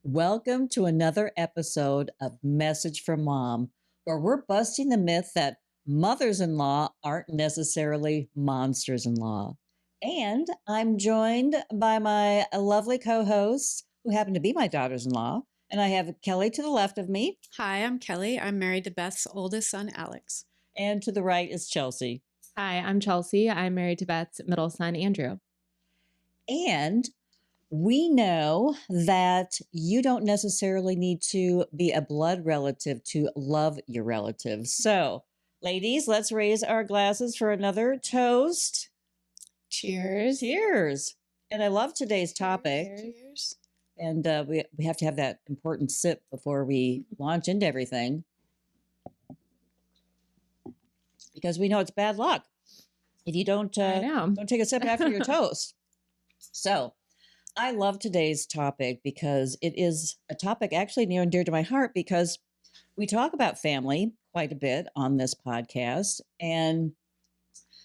Welcome to another episode of Message from Mom, where we're busting the myth that mothers in law aren't necessarily monsters in law. And I'm joined by my lovely co hosts, who happen to be my daughters in law. And I have Kelly to the left of me, Hi, I'm Kelly. I'm married to Beth's oldest son, Alex. and to the right is Chelsea. Hi, I'm Chelsea. I'm married to Beth's middle son, Andrew. And we know that you don't necessarily need to be a blood relative to love your relatives. So, ladies, let's raise our glasses for another toast. Cheers. Cheers. And I love today's topic. Cheers. And we have to have that important sip before we launch into everything, because we know it's bad luck if you don't take a sip after your toast. So I love today's topic because it is a topic actually near and dear to my heart, because we talk about family quite a bit on this podcast. And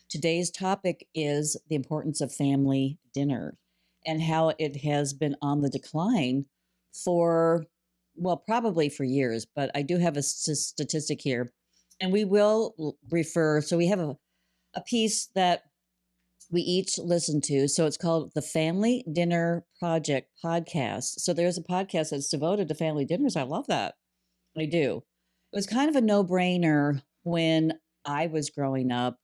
today's topic is the importance of family dinner and how it has been on the decline for, well, probably for years. But I do have a statistic here, and we will refer. So we have a piece that we each listen to. So it's called the Family Dinner Project podcast. So there's a podcast that's devoted to family dinners. I love that. I do. It was kind of a no-brainer when I was growing up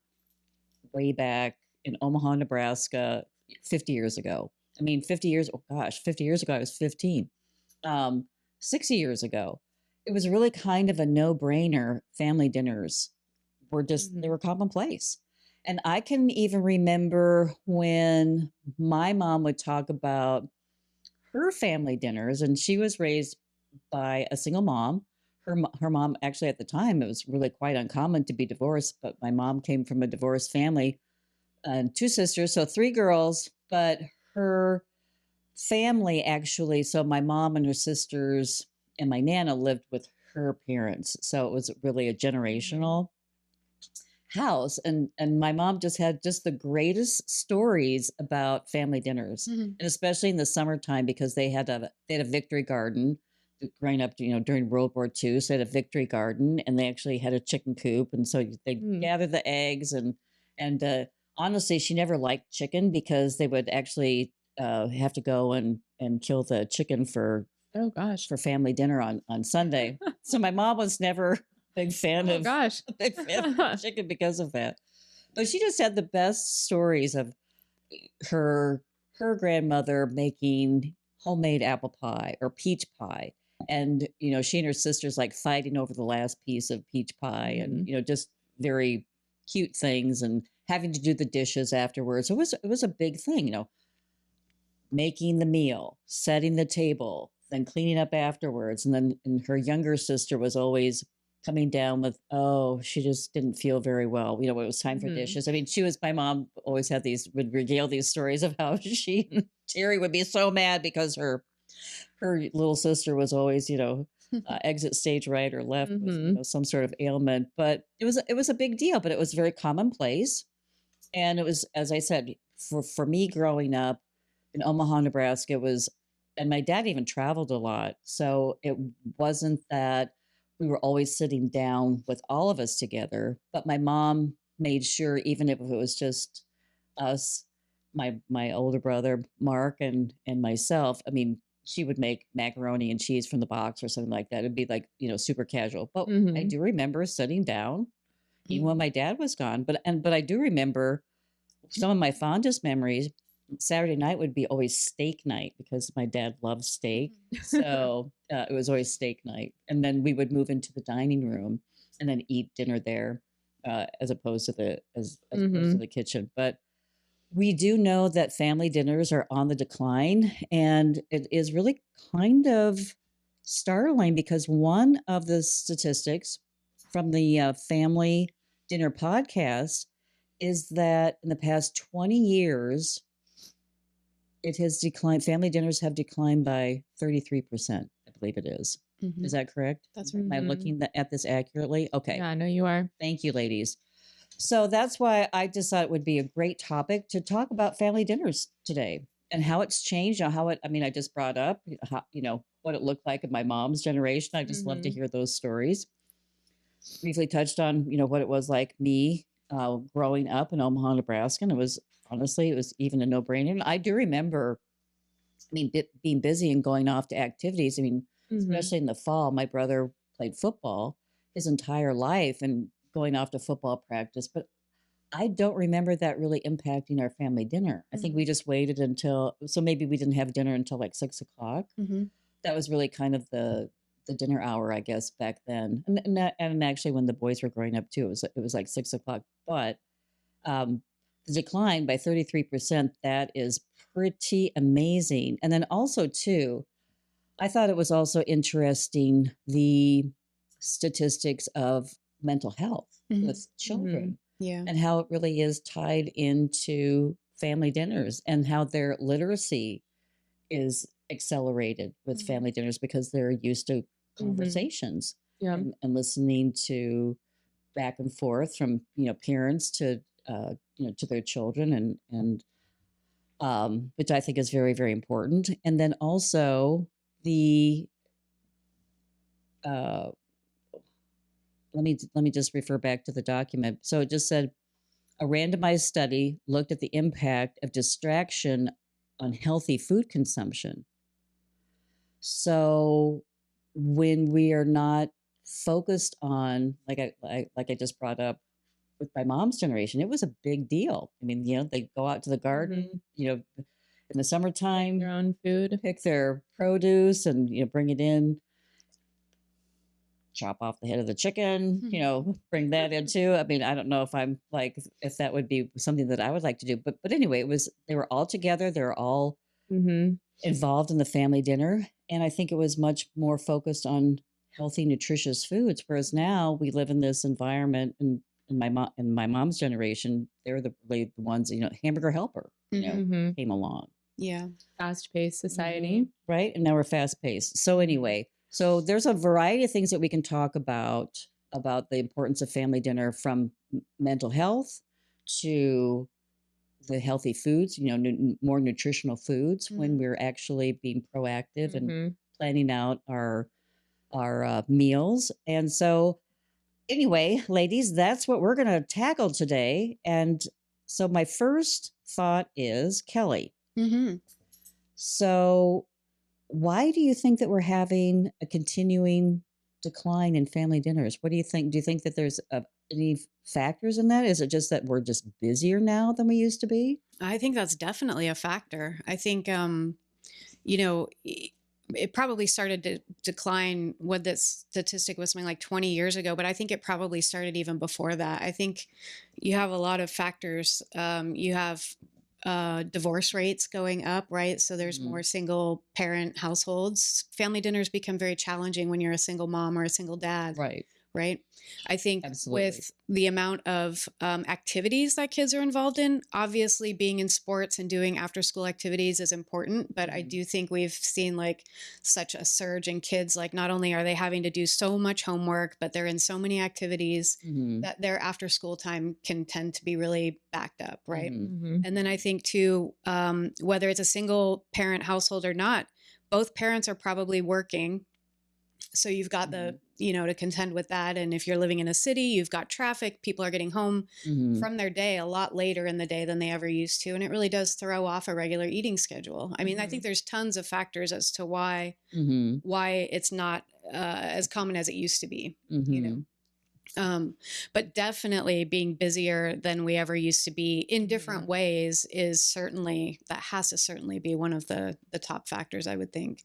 way back in Omaha, Nebraska, 50 years ago. I mean, 50 years ago, I was 15. 60 years ago, it was really kind of a no-brainer. Family dinners were just, they were commonplace. And I can even remember when my mom would talk about her family dinners, and she was raised by a single mom. Her mom, actually, at the time, it was really quite uncommon to be divorced, but my mom came from a divorced family and two sisters, so three girls. But her family, actually, so my mom and her sisters and my Nana lived with her parents. So it was really a generational house, and my mom just had just the greatest stories about family dinners, and especially in the summertime, because they had a victory garden growing up, during World War II. So they had a victory garden, and they actually had a chicken coop, and so they gather the eggs, and honestly, she never liked chicken because they would actually have to go and kill the chicken for family dinner on Sunday. So my mom was never big fan of chicken because of that. But she just had the best stories of her grandmother making homemade apple pie or peach pie. And, she and her sisters like fighting over the last piece of peach pie, and, just very cute things, and having to do the dishes afterwards. It was a big thing, making the meal, setting the table, then cleaning up afterwards. And her younger sister was always coming down with, oh, she just didn't feel very well. It was time for dishes. I mean, my mom always would regale these stories of how she and Terry would be so mad because her little sister was always, exit stage right or left with some sort of ailment. But it was a big deal, but it was very commonplace. And it was, as I said, for me growing up in Omaha, Nebraska, and my dad even traveled a lot. So it wasn't that we were always sitting down with all of us together, but my mom made sure, even if it was just us, my older brother, Mark, and myself, I mean, she would make macaroni and cheese from the box or something like that. It'd be like, super casual. But I do remember sitting down, even when my dad was gone. But I do remember some of my fondest memories. Saturday night would be always steak night because my dad loved steak. So it was always steak night. And then we would move into the dining room and then eat dinner there, as opposed to the kitchen. But we do know that family dinners are on the decline, and it is really kind of startling because one of the statistics from the Family Dinner podcast is that in the past 20 years, it has declined. Family dinners have declined by 33%. I believe it is. Is that correct? That's right. Am I looking at this accurately? Okay. Yeah, I know you are. Thank you, ladies. So that's why I just thought it would be a great topic to talk about family dinners today. and how it's changed, how it, I mean, I just brought up how, what it looked like in my mom's generation. I just love to hear those stories. Briefly touched on, what it was like me growing up in Omaha, Nebraska. And it was honestly, it was even a no brainer. And I do remember, I mean, being busy and going off to activities. I mean, especially in the fall, my brother played football his entire life and going off to football practice. But I don't remember that really impacting our family dinner. I think we just waited until, so maybe we didn't have dinner until like 6 o'clock. That was really kind of the dinner hour, I guess, back then. And actually, when the boys were growing up too, it was like 6 o'clock. But the decline by 33%, that is pretty amazing. And then also too, I thought it was also interesting the statistics of mental health with children. Yeah. And how it really is tied into family dinners and how their literacy is accelerated with family dinners because they're used to conversations and listening to back and forth from, parents to, to their children and which I think is very, very important. And then also the, uh, let me just refer back to the document. So it just said, a randomized study looked at the impact of distraction on healthy food consumption. So when we are not focused on, like I just brought up with my mom's generation, it was a big deal. I mean, they go out to the garden, in the summertime, Their own food, pick their produce and bring it in, chop off the head of the chicken, bring that into. I mean, I don't know if I'm like if that would be something that I would like to do, but anyway, they were all together. They were all involved in the family dinner, and I think it was much more focused on healthy, nutritious foods. Whereas now we live in this environment, and in my mom's generation, they're really the ones, hamburger helper, came along. Yeah. Fast-paced society. Right. And now we're fast paced. So anyway, so there's a variety of things that we can talk about the importance of family dinner, from mental health to the healthy foods, more nutritional foods when we're actually being proactive and planning out our meals. And so anyway, ladies, that's what we're going to tackle today. And so my first thought is, Kelly. So why do you think that we're having a continuing decline in family dinners? What do you think? Do you think that there's any factors in that? Is it just that we're just busier now than we used to be? I think that's definitely a factor. I think, it probably started to decline when this statistic was something like 20 years ago, but I think it probably started even before that. I think you have a lot of factors. You have divorce rates going up, right? So there's more single parent households. Family dinners become very challenging when you're a single mom or a single dad. Right. I think with the amount of activities that kids are involved in, obviously being in sports and doing after school activities is important. But I do think we've seen like such a surge in kids. Like not only are they having to do so much homework, but they're in so many activities that their after school time can tend to be really backed up. Right. And then I think too, whether it's a single parent household or not, both parents are probably working. So you've got the, to contend with that. And if you're living in a city, you've got traffic, people are getting home from their day a lot later in the day than they ever used to. And it really does throw off a regular eating schedule. I mean, I think there's tons of factors as to why it's not as common as it used to be, but definitely being busier than we ever used to be in different ways that has to certainly be one of the top factors, I would think.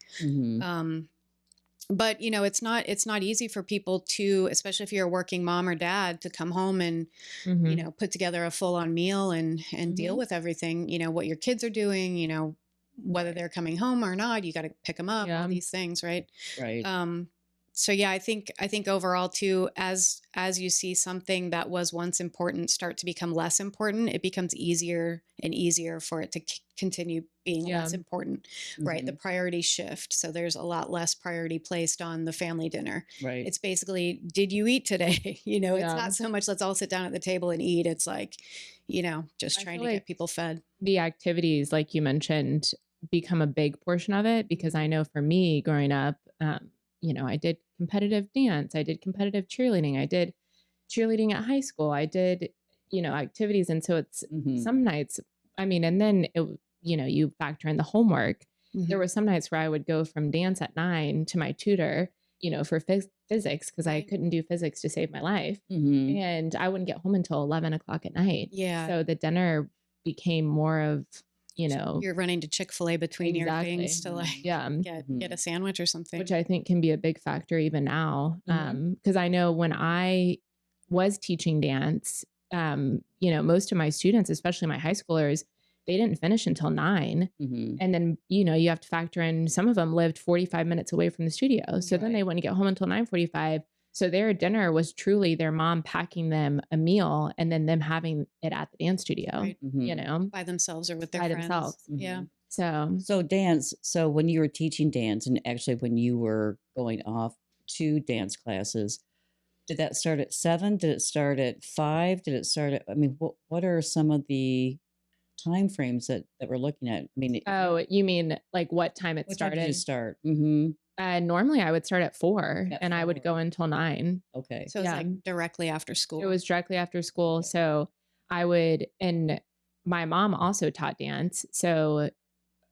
But it's not easy for people to, especially if you're a working mom or dad, to come home and put together a full-on meal and deal with everything. What your kids are doing. Whether they're coming home or not, you got to pick them up. All these things, right? So yeah, I think overall too, as you see something that was once important start to become less important, it becomes easier and easier for it to continue being Yeah. less important, right? The priorities shift. So there's a lot less priority placed on the family dinner. Right. It's basically, did you eat today? It's Yeah. not so much let's all sit down at the table and eat. It's like, just I trying feel to get like people fed. the activities, like you mentioned, become a big portion of it, because I know for me growing up, I did competitive dance, I did competitive cheerleading, I did cheerleading at high school, I did, activities. And so it's some nights, and then you factor in the homework. There were some nights where I would go from dance at 9 to my tutor, for physics, because I Right. couldn't do physics to save my life. Mm-hmm. And I wouldn't get home until 11 o'clock at night. Yeah. So the dinner became more of, You're running to Chick-fil-A between your things to like yeah, get a sandwich or something. which I think can be a big factor even now. Because I know when I was teaching dance, most of my students, especially my high schoolers, they didn't finish until 9. Mm-hmm. And then, you have to factor in some of them lived 45 minutes away from the studio. So then they wouldn't get home until 9:45. So their dinner was truly their mom packing them a meal and then them having it at the dance studio, Right. By themselves or with their by friends. themselves. Yeah. So dance. So when you were teaching dance, and actually when you were going off to dance classes, did that start at 7? Did it start at 5? Did it start at, what are some of the time frames that we're looking at? oh, you mean like what time it what time did you started? start? Mm-hmm. Normally I would start at 4 At and I would 4. go until 9. Okay. So it's like directly after school. It was directly after school. Okay. So I would, and my mom also taught dance. So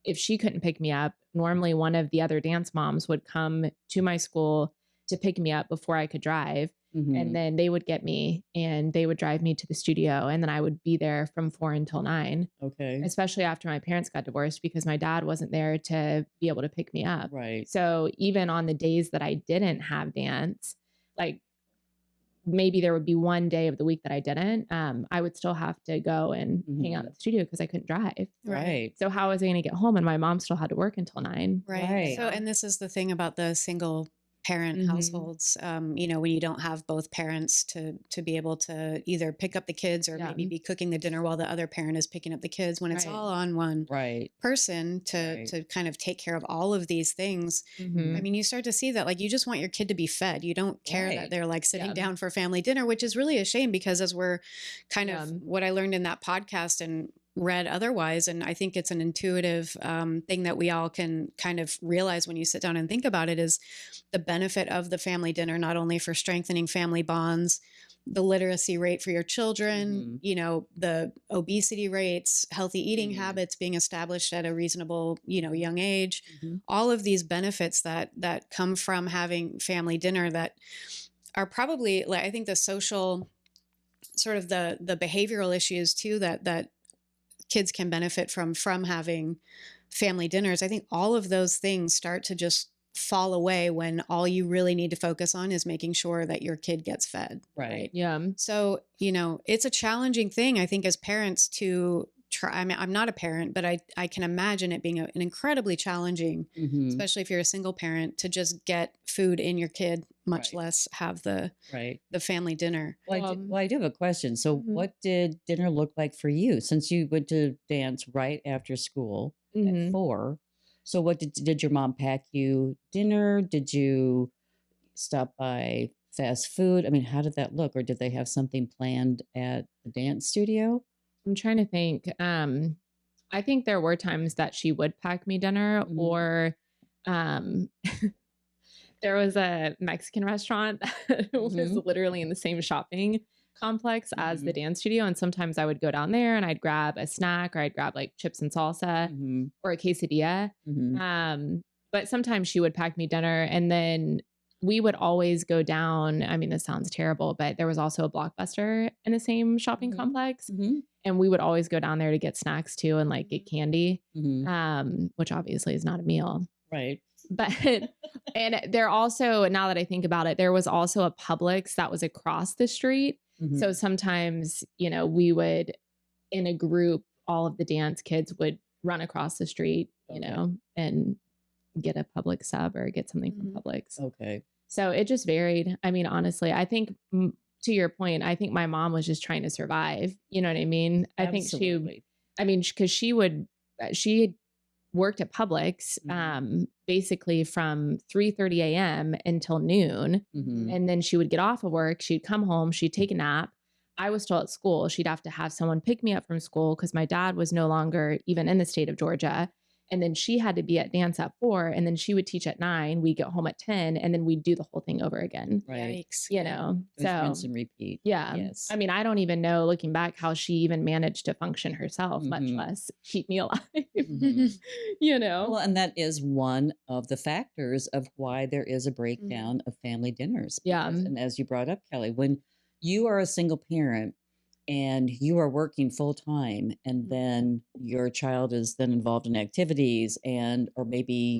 if she couldn't pick me up, normally one of the other dance moms would come to my school to pick me up before I could drive. Mm-hmm. And then they would get me and they would drive me to the studio. And then I would be there from 4 until 9. Okay. Especially after my parents got divorced, because my dad wasn't there to be able to pick me up. Right. So even on the days that I didn't have dance, like maybe there would be one day of the week that I didn't, I would still have to go and hang out at the studio because I couldn't drive. Right. So how was I going to get home? And my mom still had to work until 9. Right. So, and this is the thing about the single parent households, when you don't have both parents to be able to either pick up the kids or maybe be cooking the dinner while the other parent is picking up the kids, when it's all on one person to kind of take care of all of these things. You start to see that, like, you just want your kid to be fed. You don't care that they're like sitting down for family dinner, which is really a shame, because as we're kind of what I learned in that podcast and read otherwise, and I think it's an intuitive thing that we all can kind of realize when you sit down and think about it, is the benefit of the family dinner, not only for strengthening family bonds, the literacy rate for your children, the obesity rates, healthy eating habits being established at a reasonable, young age, all of these benefits that come from having family dinner that are probably, like, I think the social sort of the behavioral issues too that kids can benefit from having family dinners. I think all of those things start to just fall away when all you really need to focus on is making sure that your kid gets fed. Right. Yeah. So, it's a challenging thing, I think, as parents to try. I'm not a parent, but I can imagine it being an incredibly challenging, especially if you're a single parent, to just get food in your kid, much less have the family dinner. Well, I do have a question. So what did dinner look like for you, since you went to dance right after school at 4? So what did your mom pack you dinner? Did you stop by fast food? How did that look? Or did they have something planned at the dance studio? I'm trying to think. I think there were times that she would pack me dinner, or there was a Mexican restaurant that was literally in the same shopping complex as the dance studio. And sometimes I would go down there and I'd grab a snack, or I'd grab like chips and salsa or a quesadilla. But sometimes she would pack me dinner, and then we would always go down. This sounds terrible, but there was also a Blockbuster in the same shopping complex. And we would always go down there to get snacks too, and like get candy, which obviously is not a meal. Right. But, and there also, now that I think about it, there was also a Publix that was across the street. So sometimes, we would, in a group, all of the dance kids would run across the street, and get a Publix sub or get something from Publix. Okay. So it just varied. I mean, honestly, I think to your point, I think my mom was just trying to survive. You know what I mean? I think Absolutely. because she worked at Publix, basically from 3:30 a.m. until noon. And then she would get off of work. She'd come home, she'd take a nap. I was still at school. She'd have to have someone pick me up from school because my dad was no longer even in the state of Georgia. And then she had to be at dance at 4, and then she would teach at 9. We get home at 10, and then we'd do the whole thing over again. Right. Yikes. You know, It was rinse and repeat. yeah. Yes. I mean, I don't even know, looking back, how she even managed to function herself, much less keep me alive. You know? Well, and that is one of the factors of why there is a breakdown of family dinners. Yeah. And as you brought up, Kelly, when you are a single parent and you are working full time, and then your child is then involved in activities, and or maybe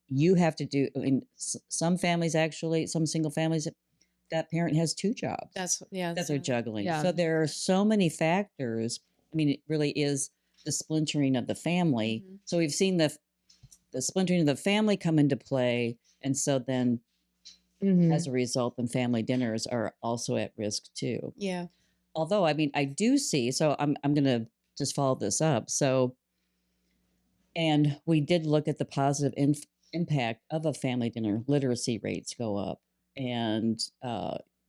you have to do, I mean, some families, actually, some single families, that parent has 2 jobs. That they're juggling. Yeah. So there are so many factors. I mean, it really is the splintering of the family. So we've seen the splintering of the family come into play, and so then as a result, then family dinners are also at risk too. Yeah. Although, I mean, I do see, so I'm going to just follow this up. So, and we did look at the positive impact of a family dinner. Literacy rates go up, and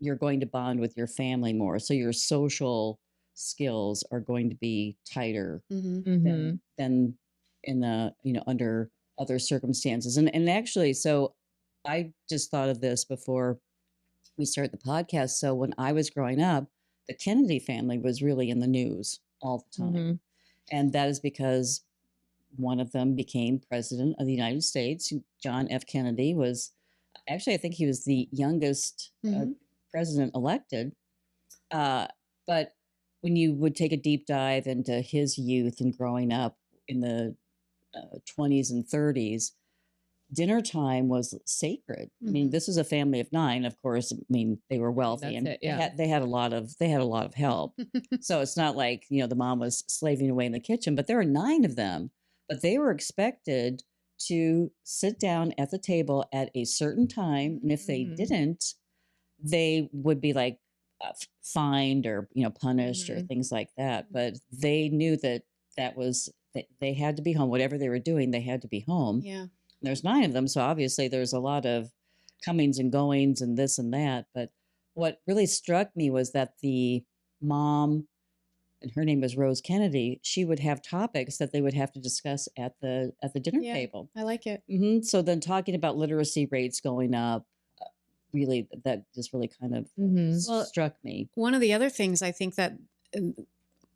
you're going to bond with your family more. So your social skills are going to be tighter than in the, under other circumstances. And actually, so I just thought of this before we started the podcast. So when I was growing up, the Kennedy family was really in the news all the time. And that is because one of them became president of the United States. John F. Kennedy was, actually, I think he was the youngest president elected. But when you would take a deep dive into his youth and growing up in the 20s and 30s, dinner time was sacred. I mean, this is a family of 9, of course. I mean, they were wealthy, and they had a lot of help. So it's not like, the mom was slaving away in the kitchen, but there were 9 of them. But they were expected to sit down at the table at a certain time, and if they didn't, they would be like fined or punished or things like that. But they knew that they had to be home. Whatever they were doing, they had to be home. Yeah. There's 9 of them, so obviously there's a lot of comings and goings and this and that. But what really struck me was that the mom, and her name was Rose Kennedy, she would have topics that they would have to discuss at the dinner table. I like it. So then talking about literacy rates going up, really, that just really kind of struck me. One of the other things I think that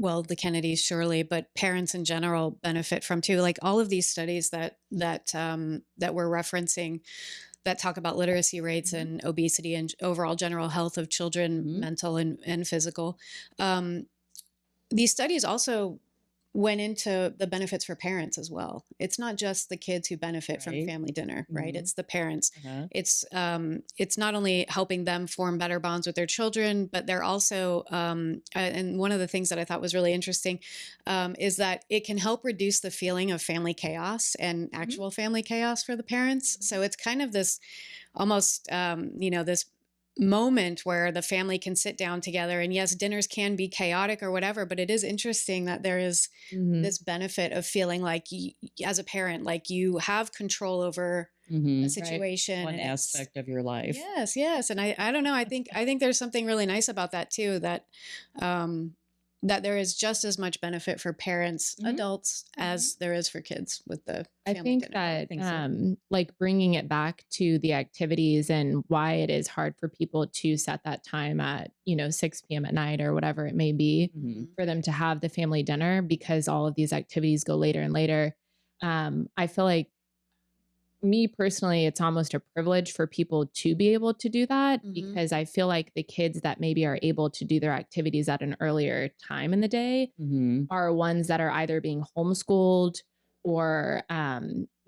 well, the Kennedys surely, but parents in general benefit from too. Like all of these studies that we're referencing that talk about literacy rates and obesity and overall general health of children, mental and physical. These studies also went into the benefits for parents as well. It's not just the kids who benefit from family dinner, right? It's the parents. It's not only helping them form better bonds with their children, but they're also, and one of the things that I thought was really interesting is that it can help reduce the feeling of family chaos and actual family chaos for the parents. So it's kind of this almost, this moment where the family can sit down together, and yes, dinners can be chaotic or whatever, but it is interesting that there is this benefit of feeling like as a parent, like you have control over a situation, one aspect of your life. Yes. And I don't know, I think there's something really nice about that too, that that there is just as much benefit for parents, adults, as there is for kids with the family dinner. I think that like bringing it back to the activities and why it is hard for people to set that time at 6 p.m. at night or whatever it may be for them to have the family dinner, because all of these activities go later and later. I feel like, me personally, it's almost a privilege for people to be able to do that, because I feel like the kids that maybe are able to do their activities at an earlier time in the day are ones that are either being homeschooled or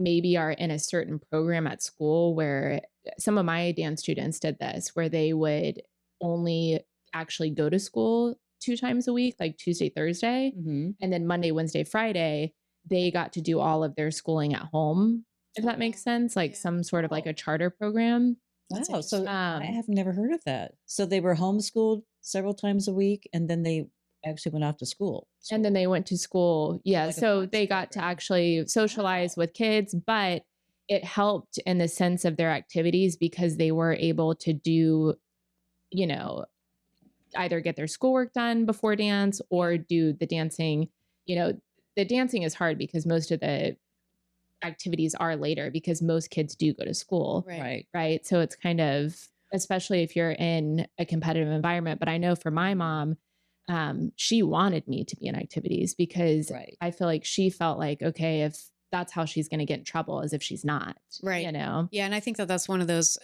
maybe are in a certain program at school, where some of my dance students did this, where they would only actually go to school 2 times a week, like Tuesday, Thursday, and then Monday, Wednesday, Friday, they got to do all of their schooling at home. If that makes sense, like some sort of like a charter program. Wow. So I have never heard of that. So they were homeschooled several times a week, and then they actually went off to school. And then they went to school. Yeah. Like a So Fox they got to program. actually socialize with kids, but it helped in the sense of their activities because they were able to do, you know, either get their schoolwork done before dance or do the dancing. You know, the dancing is hard because most of the activities are later because most kids do go to school. Right. Right. So it's kind of, especially if you're in a competitive environment. But I know for my mom, she wanted me to be in activities because Right. I feel like she felt like, okay, if that's how she's going to get in trouble is if she's not, Right. you know? Yeah. And I think that that's one of those,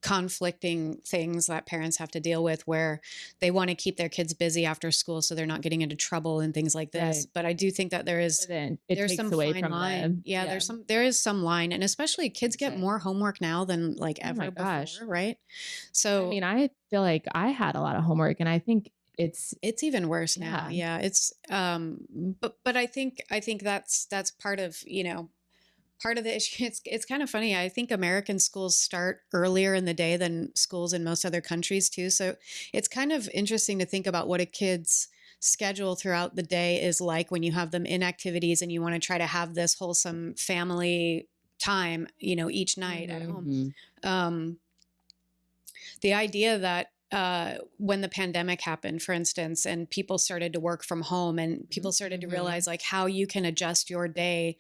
conflicting things that parents have to deal with where they want to keep their kids busy after school so they're not getting into trouble and things like this. Right. But I do think that there's some away fine from line. There is some line, and especially kids get more homework now than like ever before, right? So I mean, I feel like I had a lot of homework, and I think it's even worse now. Yeah, it's but I think that's part of, part of the issue. It's kind of funny. I think American schools start earlier in the day than schools in most other countries too. So it's kind of interesting to think about what a kid's schedule throughout the day is like when you have them in activities and you want to try to have this wholesome family time, each night at home. The idea that when the pandemic happened, for instance, and people started to work from home and people started to realize like how you can adjust your day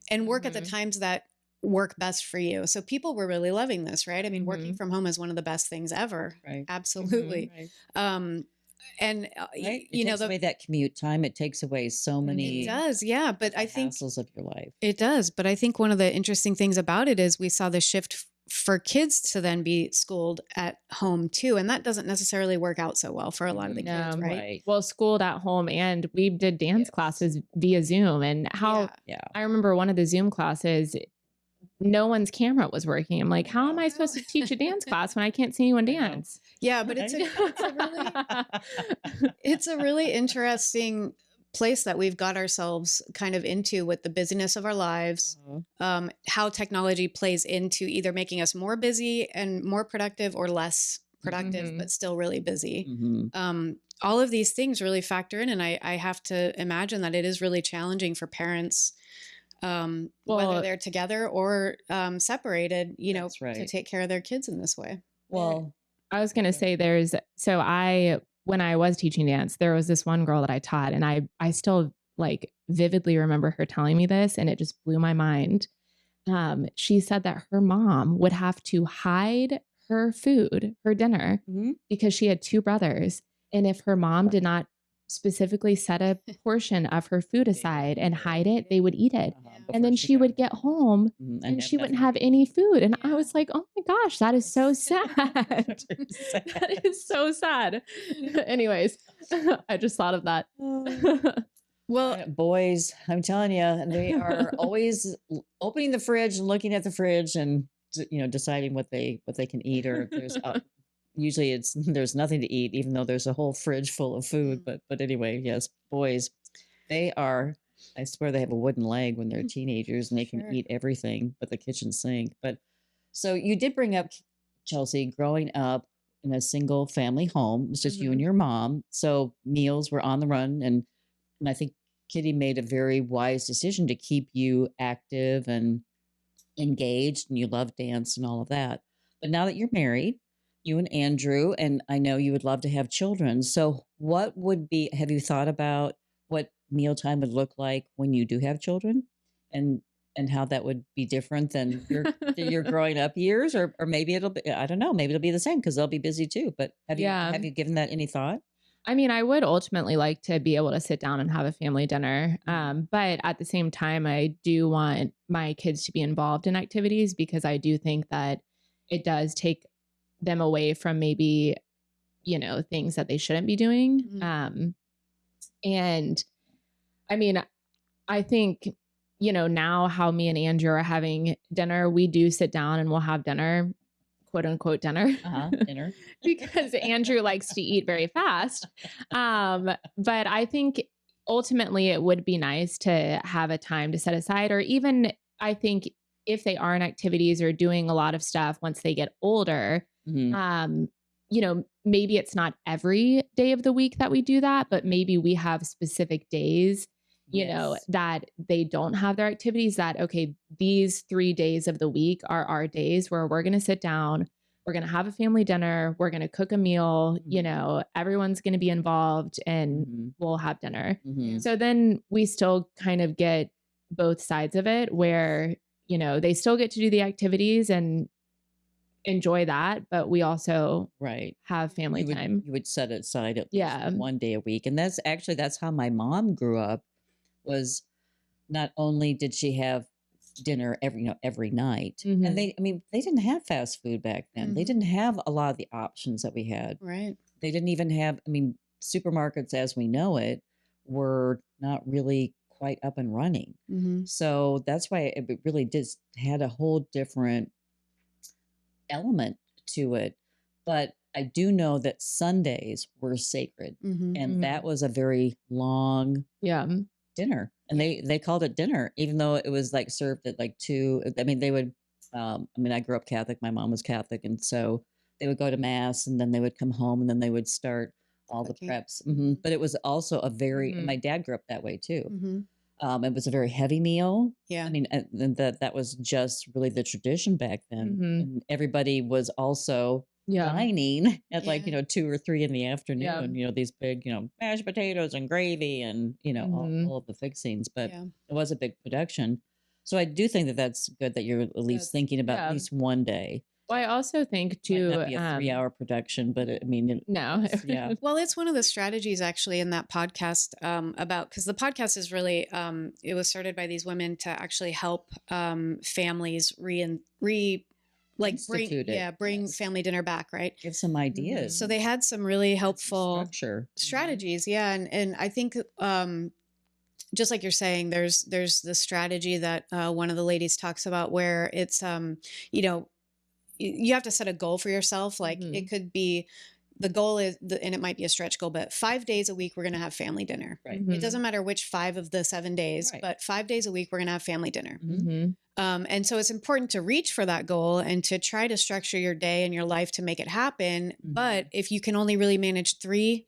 and work at the times that work best for you. So people were really loving this, right? I mean, working from home is one of the best things ever. Right. Absolutely. Right. And right? It takes away that commute time. It takes away so many. It does, yeah. But I think hassles of your life. It does. But I think one of the interesting things about it is we saw the shift for kids to then be schooled at home too. And that doesn't necessarily work out so well for a lot of the kids, right? Well, schooled at home, and we did dance classes via Zoom, and I remember one of the Zoom classes, no one's camera was working. I'm like, how am I supposed to teach a dance class when I can't see anyone dance? Yeah, but it's a really interesting place that we've got ourselves kind of into with the busyness of our lives, how technology plays into either making us more busy and more productive or less productive, but still really busy. All of these things really factor in. And I have to imagine that it is really challenging for parents, whether they're together or separated, to take care of their kids in this way. Well, I was going to say when I was teaching dance, there was this one girl that I taught, and I still like vividly remember her telling me this, and it just blew my mind. She said that her mom would have to hide her food, her dinner, because she had two brothers. And if her mom did not specifically set a portion of her food aside and hide it, they would eat it. And then she would get home and she wouldn't have any food. And I was like, oh my gosh, that is so sad. That is so sad. Anyways, I just thought of that. Well, boys, I'm telling you, they are always opening the fridge and looking at the fridge and, deciding what they can eat, or if there's usually there's nothing to eat, even though there's a whole fridge full of food. But anyway, yes, boys, they are, I swear they have a wooden leg when they're teenagers and they can eat everything but the kitchen sink. But so you did bring up, Chelsea, growing up in a single family home. It was just you and your mom. So meals were on the run. And I think Kitty made a very wise decision to keep you active and engaged, and you love dance and all of that. But now that you're married, you and Andrew, and I know you would love to have children. So have you thought about what mealtime would look like when you do have children, and how that would be different than your growing up years, or maybe it'll be, I don't know, maybe it'll be the same because they'll be busy too. But have you given that any thought? I mean, I would ultimately like to be able to sit down and have a family dinner. But at the same time, I do want my kids to be involved in activities because I do think that it does take them away from maybe, things that they shouldn't be doing. And I mean, I think, now how me and Andrew are having dinner, we do sit down and we'll have dinner, quote unquote dinner, dinner, because Andrew likes to eat very fast. But I think ultimately it would be nice to have a time to set aside, or even I think if they are in activities or doing a lot of stuff once they get older, you know, maybe it's not every day of the week that we do that, but maybe we have specific days, you know, that they don't have their activities, that, okay, these 3 days of the week are our days where we're going to sit down, we're going to have a family dinner, we're going to cook a meal, you know, everyone's going to be involved and we'll have dinner. So then we still kind of get both sides of it where, you know, they still get to do the activities and enjoy that, but we also have family time. You would set it aside at least one day a week. And that's how my mom grew up. Was not only did she have dinner every night, and they didn't have fast food back then. They didn't have a lot of the options that we had. Right. They didn't even have, supermarkets as we know it were not really quite up and running. So that's why it really just had a whole different element to it. But I do know that Sundays were sacred, and that was a very long dinner, and they called it dinner, even though it was like served at like 2. They would I grew up Catholic, my mom was Catholic, and so they would go to mass and then they would come home and then they would start all the preps. But it was also a very my dad grew up that way too. It was a very heavy meal. And that was just really the tradition back then. And everybody was also dining at 2 or 3 in the afternoon, these big, mashed potatoes and gravy and, all of the fixings, but it was a big production. So I do think that that's good that you're at least thinking about at least one day. Well, I also think too, might not be a 3-hour production, but no. Well, it's one of the strategies actually in that podcast because the podcast is really, it was started by these women to actually help families bring family dinner back, right? Give some ideas. So they had some really helpful strategies. And I think just like you're saying, there's the strategy that one of the ladies talks about where it's you have to set a goal for yourself. Like it could be, the goal is, and it might be a stretch goal, but 5 days a week, we're going to have family dinner. Right. It doesn't matter which 5 of the 7 days, but 5 days a week, we're going to have family dinner. And so it's important to reach for that goal and to try to structure your day and your life to make it happen. But if you can only really manage 3,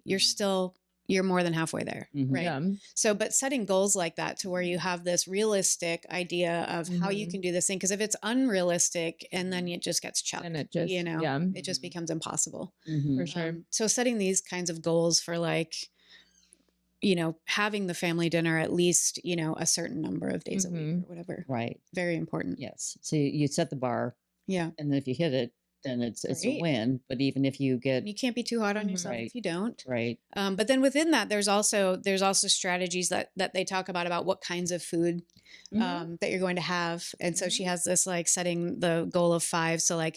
you're more than halfway there. Right. So, but setting goals like that to where you have this realistic idea of how you can do this thing. Because if it's unrealistic and then it just gets chucked, and it just, it just becomes impossible. For sure. So setting these kinds of goals for having the family dinner at least, a certain number of days a week or whatever. Right. Very important. Yes. So you set the bar. Yeah. And then if you hit it, then it's a win. But even if you can't be too hard on yourself if you don't. Right. But then within that, there's also strategies that they talk about what kinds of food that you're going to have. And so she has this setting the goal of 5. So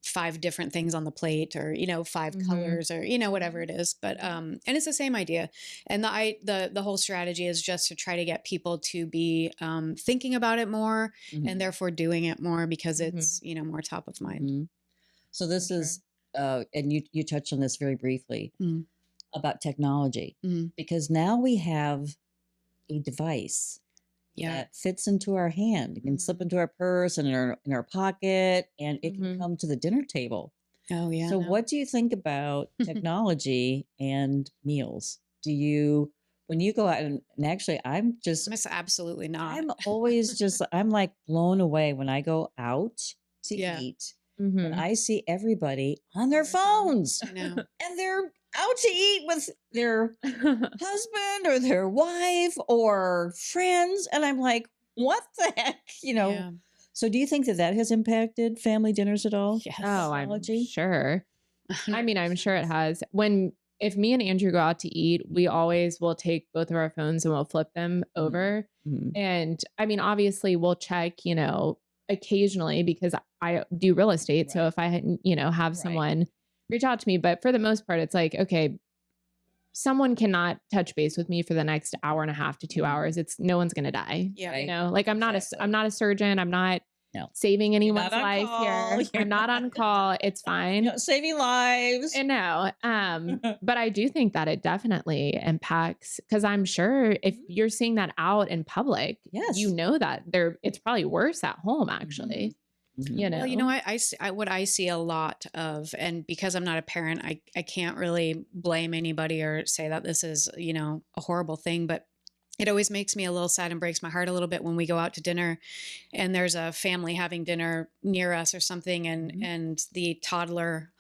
5 different things on the plate, or 5 colors, or whatever it is. But and it's the same idea. And the whole strategy is just to try to get people to be thinking about it more and therefore doing it more because it's more top of mind. So this is and you touched on this very briefly about technology, because now we have a device that fits into our hand. It can slip into our purse and in our pocket, and it can come to the dinner table. Oh yeah. So what do you think about technology and meals? When you go out, and actually I'm absolutely not. I'm always I'm like blown away when I go out to eat. And I see everybody on their phones. I know. And they're out to eat with their husband or their wife or friends. And I'm like, what the heck? Yeah. So do you think that has impacted family dinners at all? Yes. Oh, I'm sure. I'm sure it has. If me and Andrew go out to eat, we always will take both of our phones and we'll flip them over. And obviously we'll check, occasionally, because I do real estate. So if I have someone reach out to me, but for the most part, it's like, okay, someone cannot touch base with me for the next hour and a half to 2 hours. No one's going to die. Yeah. Right. I'm not a surgeon. I'm not, saving anyone's not on life call. here. I'm not on call. It's fine. Saving lives. I know. But I do think that it definitely impacts, because I'm sure if you're seeing that out in public, Yes, you know that it's probably worse at home, actually. You know, well, what I see a lot of, and because I'm not a parent, I can't really blame anybody or say that this is, a horrible thing, but it always makes me a little sad and breaks my heart a little bit when we go out to dinner and there's a family having dinner near us or something. And the toddler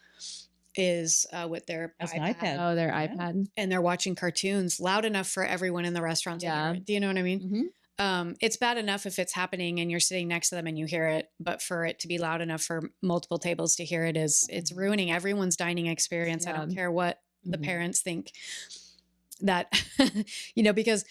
is with their iPad. Oh, their iPad. And they're watching cartoons loud enough for everyone in the restaurant to hear it. Do you know what I mean? It's bad enough if it's happening and you're sitting next to them and you hear it, but for it to be loud enough for multiple tables to hear it it's ruining everyone's dining experience. I don't care what the parents think that, because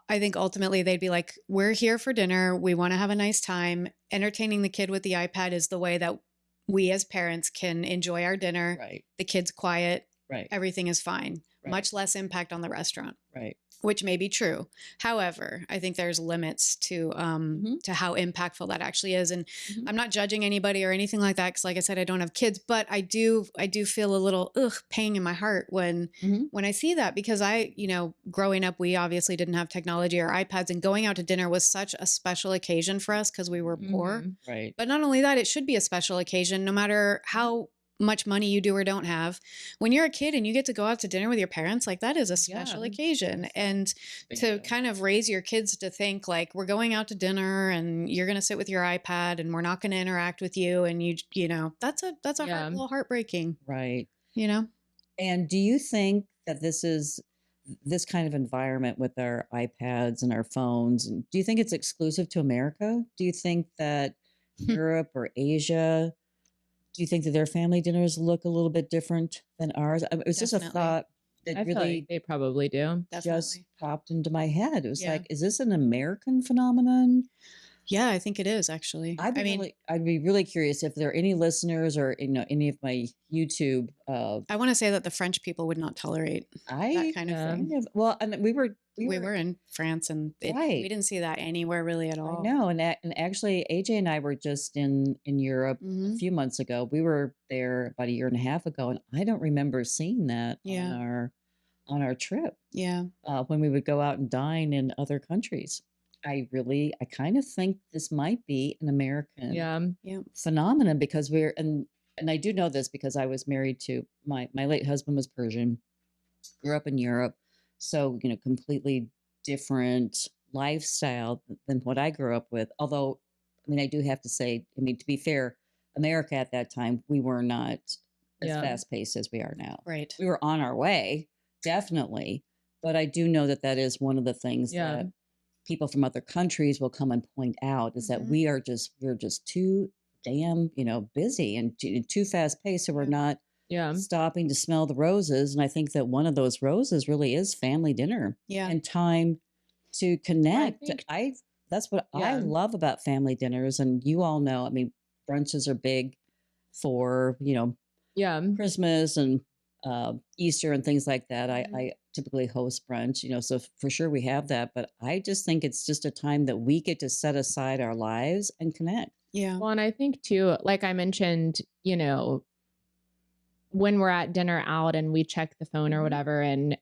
I think ultimately they'd be like, we're here for dinner. We want to have a nice time. Entertaining the kid with the iPad is the way that we as parents can enjoy our dinner. Right. The kid's quiet. Right. Everything is fine. Right. Much less impact on the restaurant. Right. Which may be true. However, I think there's limits to how impactful that actually is. And I'm not judging anybody or anything like that, because like I said, I don't have kids, but I do feel a little pang in my heart when I see that, because growing up, we obviously didn't have technology or iPads, and going out to dinner was such a special occasion for us because we were poor. Right. But not only that, it should be a special occasion no matter how much money you do or don't have. When you're a kid and you get to go out to dinner with your parents, like, that is a special occasion. And to kind of raise your kids to think like, we're going out to dinner and you're going to sit with your iPad and we're not going to interact with you. And that's a little heartbreaking. Right. And do you think that this kind of environment with our iPads and our phones, do you think it's exclusive to America? Do you think that Europe or Asia, do you think that their family dinners look a little bit different than ours? It was just a thought that I feel like they probably do. just popped into my head. It was like, is this an American phenomenon? Yeah, I think it is, actually. I'd be really curious if there are any listeners or any of my YouTube. I want to say that the French people would not tolerate that kind of thing. Well, and we were in France, and we didn't see that anywhere really at all. I know, and actually, AJ and I were just in Europe a few months ago. We were there about a year and a half ago, and I don't remember seeing that on our trip. Yeah, when we would go out and dine in other countries. I kind of think this might be an American phenomenon, because and I do know this because I was married to my late husband was Persian, grew up in Europe. So, completely different lifestyle than what I grew up with. Although, I do have to say, to be fair, America at that time, we were not as fast paced as we are now. Right. We were on our way, definitely. But I do know that is one of the things that people from other countries will come and point out, is that we're just too damn, busy and too fast paced. So we're not stopping to smell the roses. And I think that one of those roses really is family dinner and time to connect. That's what I love about family dinners. And you all know, brunches are big for, Christmas and Easter and things like that. I typically host brunch, so for sure we have that. But I just think it's just a time that we get to set aside our lives and connect. Yeah. Well, and I think too, like I mentioned, when we're at dinner out and we check the phone or whatever, and,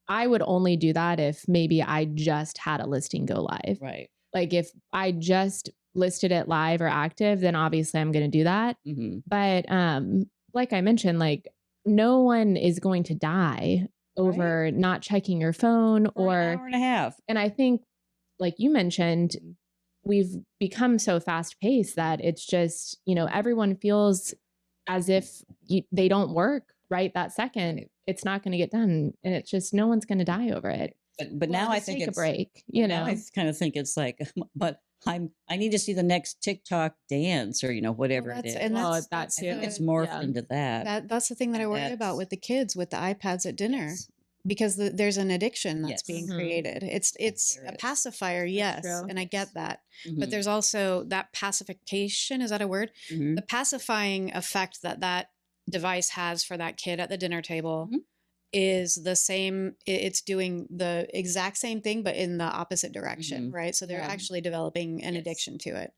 I would only do that if maybe I just had a listing go live. Right. Like if I just listed it live or active, then obviously I'm going to do that. But, like I mentioned, like no one is going to die over not checking your phone for an hour and a half. And I think, like you mentioned, we've become so fast paced that it's just, everyone feels as if they don't work right that second. It's not going to get done. And it's just, no one's going to die over it. But now I think take a break, Now I kind of think it's like, but I need to see the next TikTok dance or, whatever it is. And that too. I think it's morphed into that. That's the thing that I worry about with the kids, with the iPads at dinner. Yes. Because there's an addiction that's being created. It's a pacifier, yes, true. and I get that. But there's also that pacification, is that a word? The pacifying effect that device has for that kid at the dinner table is the same. It's doing the exact same thing, but in the opposite direction, right? So they're actually developing an addiction to it,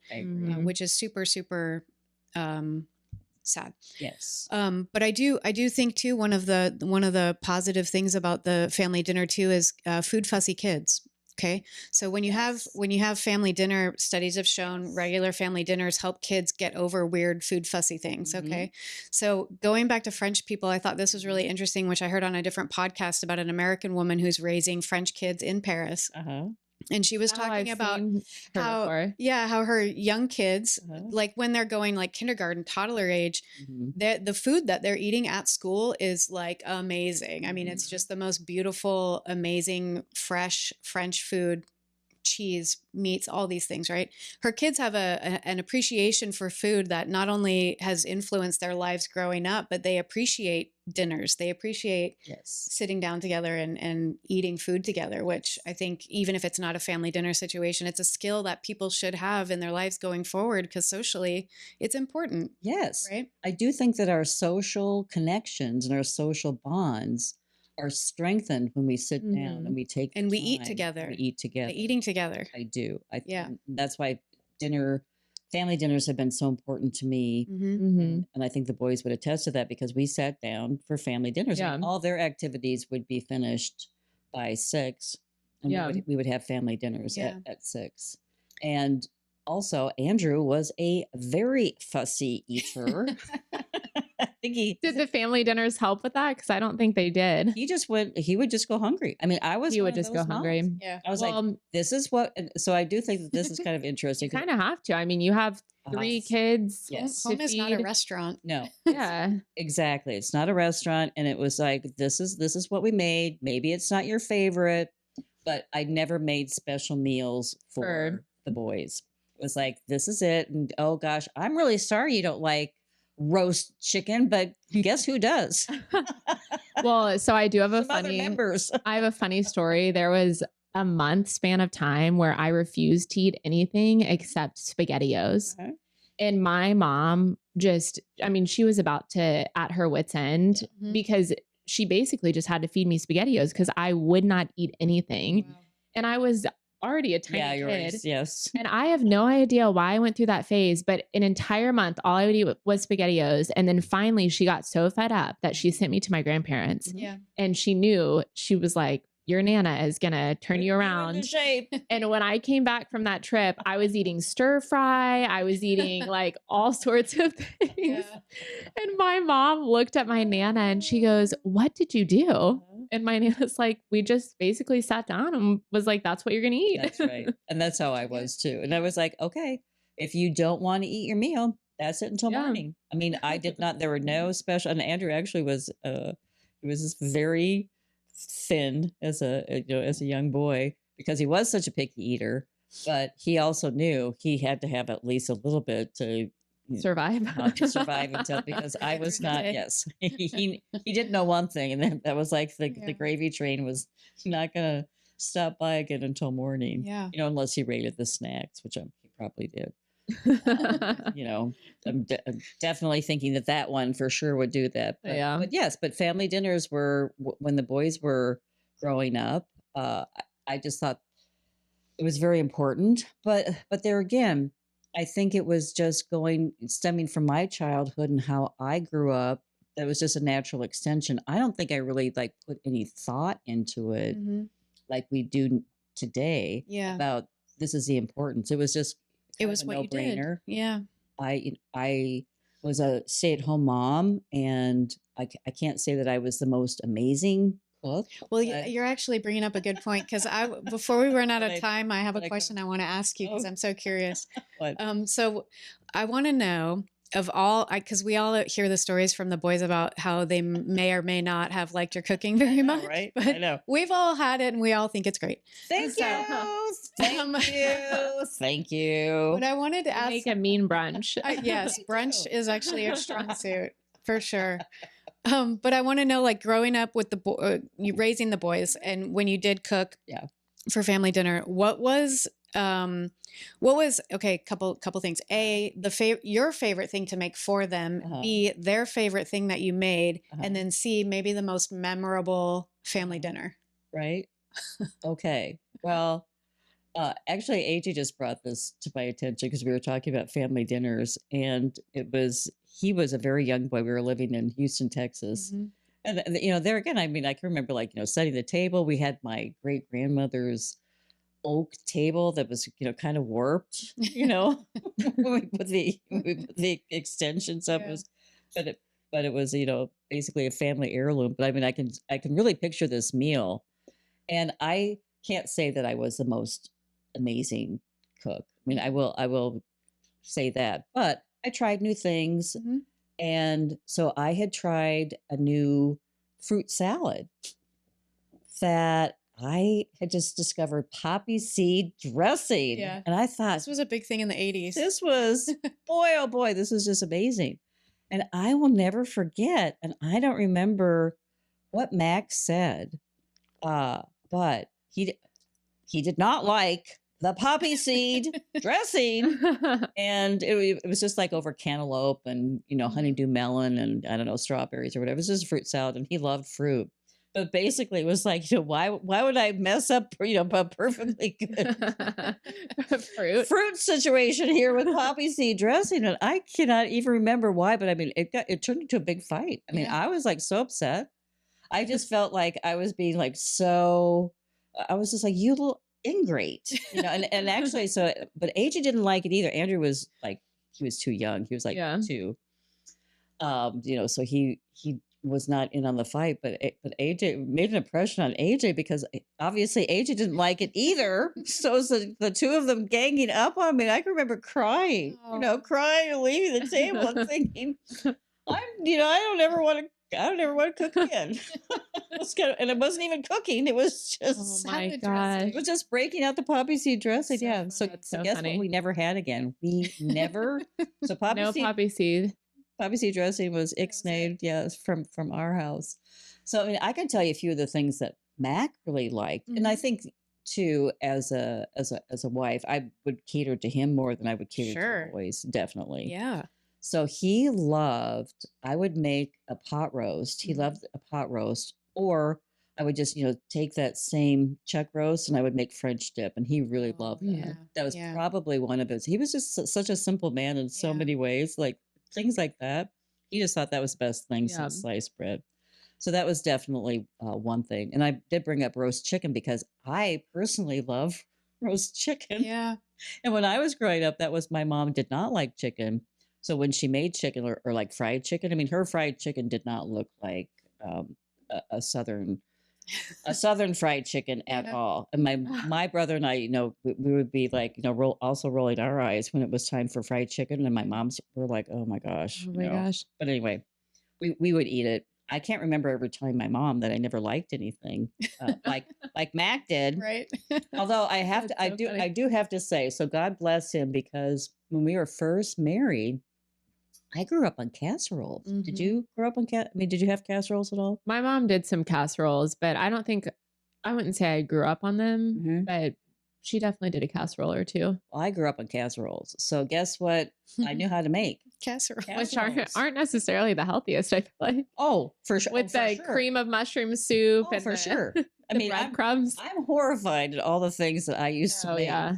which is super, super sad. Yes. But I do think too, one of the positive things about the family dinner too is food fussy kids. Okay. So when you have family dinner, studies have shown regular family dinners help kids get over weird food fussy things. Okay. So going back to French people, I thought this was really interesting, which I heard on a different podcast about an American woman who's raising French kids in Paris. And she was talking about how her young kids, like when they're going like kindergarten, toddler age, the food that they're eating at school is like amazing. I mean, it's just the most beautiful, amazing, fresh French food, cheese, meats, all these things, right? Her kids have an appreciation for food that not only has influenced their lives growing up, but they appreciate dinners. They appreciate sitting down together and eating food together, which I think even if it's not a family dinner situation, it's a skill that people should have in their lives going forward because socially it's important. Yes. Right. I do think that our social connections and our social bonds are strengthened when we sit down and we take and we time eat together. We eat together. Eating together. I do. That's why family dinners have been so important to me. And I think the boys would attest to that because we sat down for family dinners. And all their activities would be finished by 6. And we would have family dinners at 6. And also, Andrew was a very fussy eater. I think did the family dinners help with that? Because I don't think they did. He would just go hungry. I mean, he would just go hungry. Yeah. I was like, this is what, so I do think that this is kind of interesting. You kind of have to. I mean, you have 3 kids. Yes. Home is not a restaurant. No. Yeah. Exactly. It's not a restaurant. And it was like, this is what we made. Maybe it's not your favorite, but I never made special meals for the boys. It was like, this is it. And oh gosh, I'm really sorry you don't like roast chicken, but guess who does? Well, so I do have I have a funny story. There was a month span of time where I refused to eat anything except SpaghettiOs. And my mom she was about to at her wit's end because she basically just had to feed me SpaghettiOs because I would not eat anything. Wow. And I was already a tiny kid. Yes. And I have no idea why I went through that phase, but an entire month, all I would eat was SpaghettiOs. And then finally she got so fed up that she sent me to my grandparents. Yeah. And she knew, she was like, your Nana is going to turn you around. And when I came back from that trip, I was eating stir fry. I was eating like all sorts of things. Yeah. And my mom looked at my Nana and she goes, what did you do? And my Nana's like, we just basically sat down and was like, that's what you're going to eat. That's right. And that's how I was too. And I was like, okay, if you don't want to eat your meal, that's it until morning. I mean, I did not, there were no special, and Andrew actually was, he was very thin as a young boy because he was such a picky eater, but he also knew he had to have at least a little bit to survive until, because I was not, he didn't know one thing. And then that was like the gravy train was not going to stop by again until morning, unless he raided the snacks, which he probably did. I'm definitely thinking that one for sure would do that. But yes, but family dinners were, when the boys were growing up, I just thought it was very important. But there again, I think it was just stemming from my childhood and how I grew up. That was just a natural extension. I don't think I really put any thought into it like we do today about this is the importance. It was just it was what you did. Yeah. I was a stay-at-home mom, and I can't say that I was the most amazing cook. Well, you're actually bringing up a good point because before we run out of time, I have a question I want to ask you because I'm so curious. So I want to know of all, because we all hear the stories from the boys about how they may or may not have liked your cooking very much. Right? But I know. We've all had it and we all think it's great. Thank you. Thank you. But I wanted to ask. Make a mean brunch. Yes, brunch is actually a strong suit for sure. But I want to know, growing up with you raising the boys, and when you did cook for family dinner, what was What was okay? Couple things. A, your favorite thing to make for them. B, their favorite thing that you made, and then C, maybe the most memorable family dinner. Right. Okay. Well, actually, AJ just brought this to my attention because we were talking about family dinners, and he was a very young boy. We were living in Houston, Texas. And there again, I mean, I can remember setting the table. We had my great grandmother's oak table that was kind of warped, when we put the extensions up. Was but it was basically a family heirloom. But I mean, I can really picture this meal, and I can't say that I was the most amazing cook. I mean, I will say that, but I tried new things. And so I had tried a new fruit salad that I had just discovered, poppy seed dressing. Yeah. And I thought, this was a big thing in the 80s. This was, boy, oh boy, this was just amazing. And I will never forget, and I don't remember what Max said, but he did not like the poppy seed dressing. And it was just like over cantaloupe and, honeydew melon and I don't know, strawberries or whatever. It was just a fruit salad, and he loved fruit. But basically, it was like, why would I mess up, a perfectly good fruit situation here with poppy seed dressing? And I cannot even remember why, but I mean, it turned into a big fight. I mean, I was like so upset. I just felt like I was being like I was just like, you little ingrate, and actually, but AJ didn't like it either. Andrew was like, he was too young. He was like 2. So he was not in on the fight, but AJ made an impression on AJ because obviously AJ didn't like it either. So it was the two of them ganging up on me. I can remember crying, crying and leaving the table and thinking, I don't ever want to cook again. And it wasn't even cooking. It was just, oh my gosh, it was just breaking out the poppy seed dressing. Yeah. So guess funny. what we never had again? We never, so poppy seed dressing was ixnayed. Yes. From our house. So, I mean, I can tell you a few of the things that Mac really liked. And I think too, as a wife, I would cater to him more than I would cater to the boys. Definitely. Yeah. So he loved, I would make a pot roast. He loved a pot roast, or I would just, take that same chuck roast and I would make French dip. And he really loved that. Yeah. That was probably one of his. He was just such a simple man in so many ways, like things like that. He just thought that was the best thing since sliced bread. So that was definitely one thing. And I did bring up roast chicken because I personally love roast chicken. Yeah. And when I was growing up, my mom did not like chicken. So when she made chicken or like fried chicken, I mean, her fried chicken did not look like a southern fried chicken at all. And my brother and I, we would be like, also rolling our eyes when it was time for fried chicken. And my moms were like, oh my gosh. Oh my gosh. But anyway, we would eat it. I can't remember ever telling my mom that I never liked anything like Mac did. Right. Although I do have to say, so God bless him, because when we were first married, I grew up on casseroles. Did you grow up on did you have casseroles at all? My mom did some casseroles, but I wouldn't say I grew up on them, but she definitely did a casserole or two. Well, I grew up on casseroles. So guess what I knew how to make? Casseroles. Which aren't necessarily the healthiest, I feel like. Oh, for sure. With the cream of mushroom soup. And for sure. I mean, breadcrumbs. I'm horrified at all the things that I used to make. Yeah.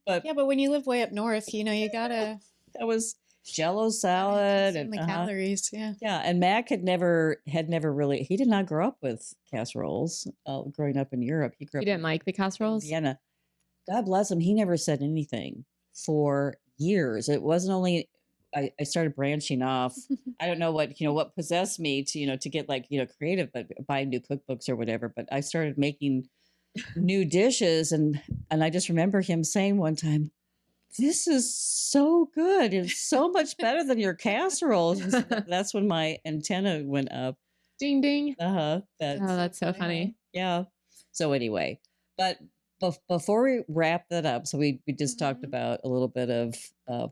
But when you live way up north, you gotta. That was Jello salad and the calories. Yeah. Yeah. And Mac had never really, he did not grow up with casseroles growing up in Europe. He didn't like the casseroles? Vienna. God bless him. He never said anything for years. It wasn't only, I started branching off. I don't know what possessed me to get creative, but buying new cookbooks or whatever. But I started making new dishes. And I just remember him saying one time, this is so good. It's so much better than your casseroles. And so that's when my antenna went up. Ding, ding. That's so funny. Yeah. So anyway, but before we wrap that up, so we just talked about a little bit of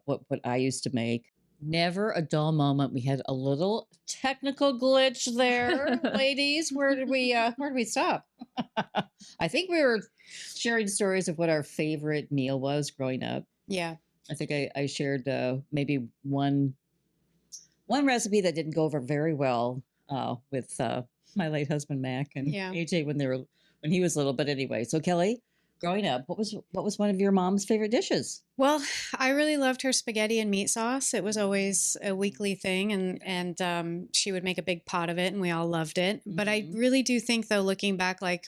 what I used to make. Never a dull moment. We had a little technical glitch there, ladies. Where did we stop? I think we were sharing stories of what our favorite meal was growing up. Yeah. I think I shared maybe one recipe that didn't go over very well with my late husband Mac and AJ when he was little. But anyway, so Kelly, growing up, what was one of your mom's favorite dishes? Well, I really loved her spaghetti and meat sauce. It was always a weekly thing, and she would make a big pot of it, and we all loved it. But I really do think, though, looking back, like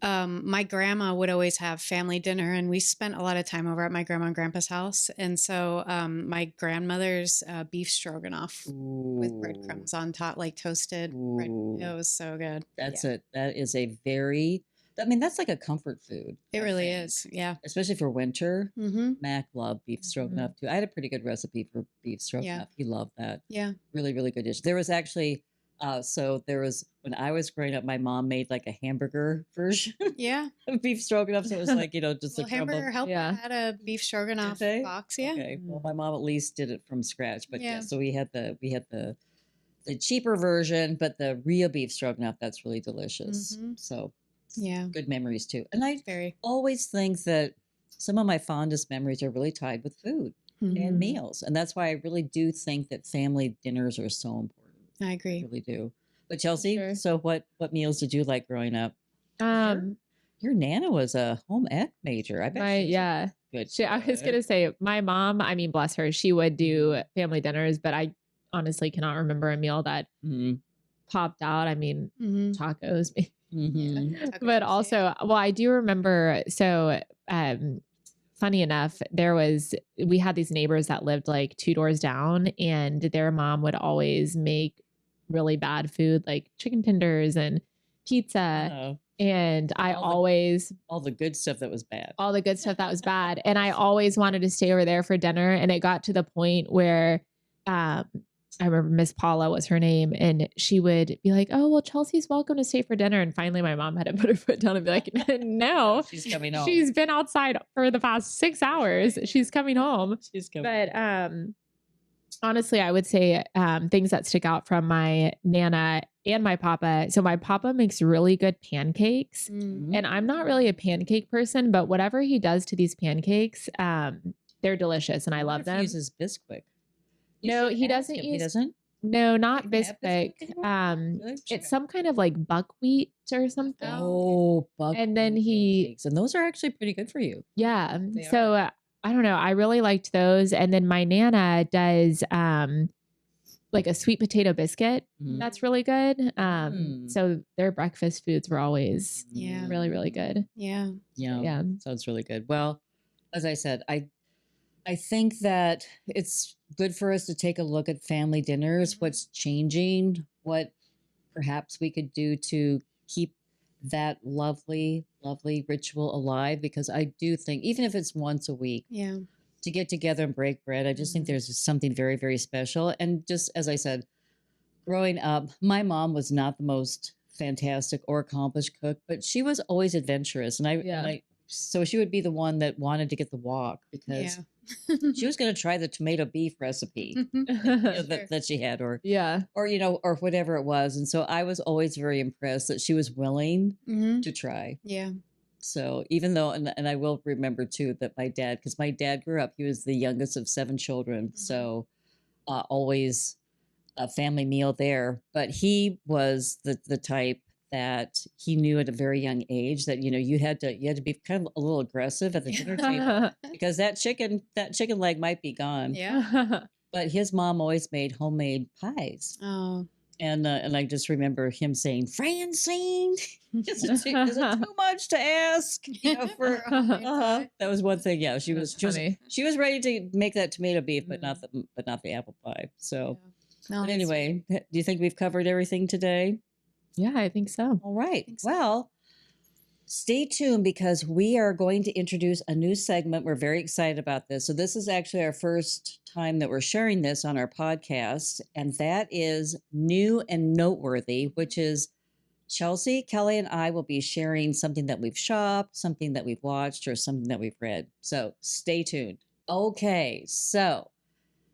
my grandma would always have family dinner, and we spent a lot of time over at my grandma and grandpa's house. And so my grandmother's beef stroganoff with breadcrumbs on top, like toasted bread. It was so good. That is a very, I mean, that's like a comfort food. It really is. Yeah. Especially for winter. Mac loved beef stroganoff too. I had a pretty good recipe for beef stroganoff. He loved that. Yeah. Really, really good dish. There was actually, when I was growing up, my mom made like a hamburger version. Of beef stroganoff. So it was like, just a hamburger helper had a beef stroganoff box. Yeah. Okay. Well, my mom at least did it from scratch. But so we had the cheaper version, but the real beef stroganoff, that's really delicious. So good memories too. And I always think that some of my fondest memories are really tied with food and meals. And that's why I really do think that family dinners are so important. I agree. I really do. But Chelsea, so what meals did you like growing up? Your Nana was a home ec major. I bet good. I was going to say, my mom, I mean, bless her, she would do family dinners, but I honestly cannot remember a meal that popped out. I mean, tacos. But also, well, I do remember, so funny enough, we had these neighbors that lived like 2 doors down, and their mom would always make really bad food like chicken tenders and pizza. And all the good stuff that was bad. All the good stuff that was bad. And I always wanted to stay over there for dinner. And it got to the point where I remember Miss Paula was her name, and she would be like, "Oh, well, Chelsea's welcome to stay for dinner." And finally my mom had to put her foot down and be like, "No, she's coming home. She's been outside for the past 6 hours. She's coming home." She's coming. But honestly, I would say things that stick out from my Nana and my Papa. So my Papa makes really good pancakes, and I'm not really a pancake person, but whatever he does to these pancakes, they're delicious, and I love them. He uses Bisquick. No, he doesn't use. He doesn't. No, not Bisquick. It's some kind of like buckwheat or something. Oh, buckwheat. And then and those are actually pretty good for you. Yeah. So I don't know. I really liked those. And then my Nana does like a sweet potato biscuit. That's really good. So their breakfast foods were always really, really good. Yeah. Sounds really good. Well, as I said, I think that it's good for us to take a look at family dinners, what's changing, what perhaps we could do to keep that lovely, lovely ritual alive. Because I do think, even if it's once a week, to get together and break bread, I just think there's just something very, very special. And just as I said, growing up, my mom was not the most fantastic or accomplished cook, but she was always adventurous. And so she would be the one that wanted to get the wok because she was going to try the tomato beef recipe that she had, or whatever it was. And so I was always very impressed that she was willing to try. Yeah. So even though, and I will remember too that because my dad grew up, he was the youngest of 7 children. So always a family meal there, but he was the type that he knew at a very young age that you had to be kind of a little aggressive at the dinner table because that chicken leg might be gone. Yeah. But his mom always made homemade pies. Oh. And I just remember him saying, "Francine, is it too much to ask?" That was one thing. Yeah, she was ready to make that tomato beef, but not the apple pie. So, but anyway, do you think we've covered everything today? Yeah, I think so. All right. Well, stay tuned because we are going to introduce a new segment. We're very excited about this. So this is actually our first time that we're sharing this on our podcast, and that is New and Noteworthy, which is Chelsea, Kelly, and I will be sharing something that we've shopped, something that we've watched, or something that we've read. So stay tuned. Okay, so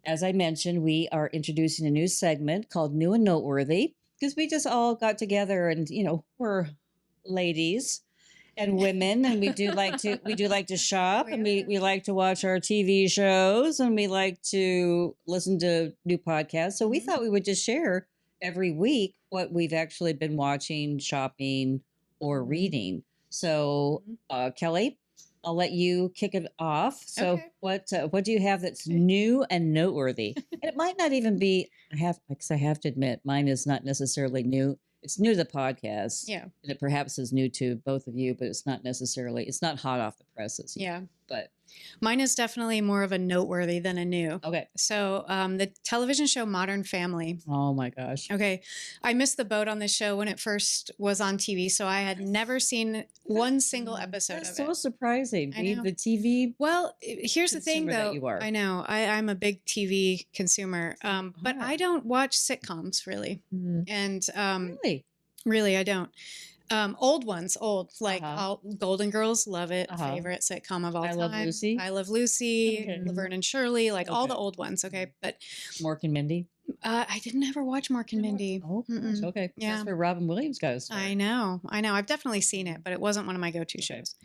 as I mentioned, we are introducing a new segment called New and Noteworthy because we just all got together and, we're ladies and women, and we do like to shop, and we like to watch our TV shows, and we like to listen to new podcasts. So we thought we would just share every week what we've actually been watching, shopping, or reading. So, Kelly, I'll let you kick it off. So, Okay. what do you have that's new and noteworthy? And it might not even be. I have to admit, mine is not necessarily new. It's new to the podcast. Yeah. And it perhaps is new to both of you, but it's not hot off the presses. Yeah. But mine is definitely more of a noteworthy than a new. Okay. So the television show Modern Family. Oh my gosh. Okay. I missed the boat on this show when it first was on TV. So I had never seen one single episode That's of so it. surprising. I know. The TV. Well, here's the thing, consumer that though. you are. I know I'm a big TV consumer, but I don't watch sitcoms really, and really, I don't. Old ones, like Golden Girls, love it. Favorite sitcom of all time. Love Lucy. I Love Lucy, Okay. Laverne and Shirley, like all the old ones. Okay, but Mork and Mindy. I didn't ever watch Mork and Mindy. Oh, gosh, okay. Yeah. That's where Robin Williams goes. I know. I've definitely seen it, but it wasn't one of my go-to shows.